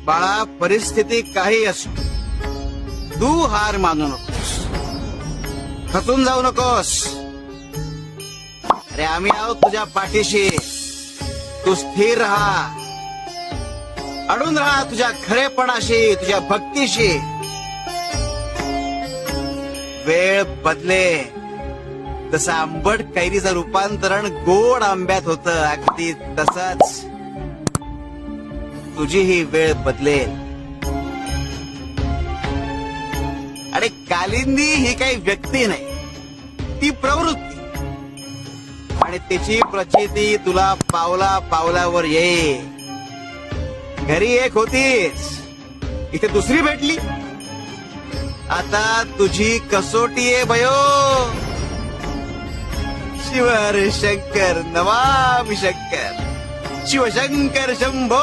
बाळा, परिस्थिती काही असो, तू हार मानू नकोस, खचून जाऊ नकोस. अरे आम्ही आहोत तुझ्या पाठीशी. तू स्थिर राहा, अडून राहा तुझ्या खरेपणाशी, तुझ्या भक्तीशी. वेळ बदले तसं आंबट कैरीचं रूपांतरण गोड आंब्यात होतं, अगदी तसंच तुझी ही वेळ बदलेल. आणि कालिंदी ही काही व्यक्ती नाही, ती प्रवृत्ती, आणि तिची प्रचिती तुला पावला पावलावर येईल. घरी एक होतीस, इथे दुसरी भेटली. आता तुझी कसोटी आहे भयो. शिव हर शंकर नमामि शंकर, शिवशंकर शंभो.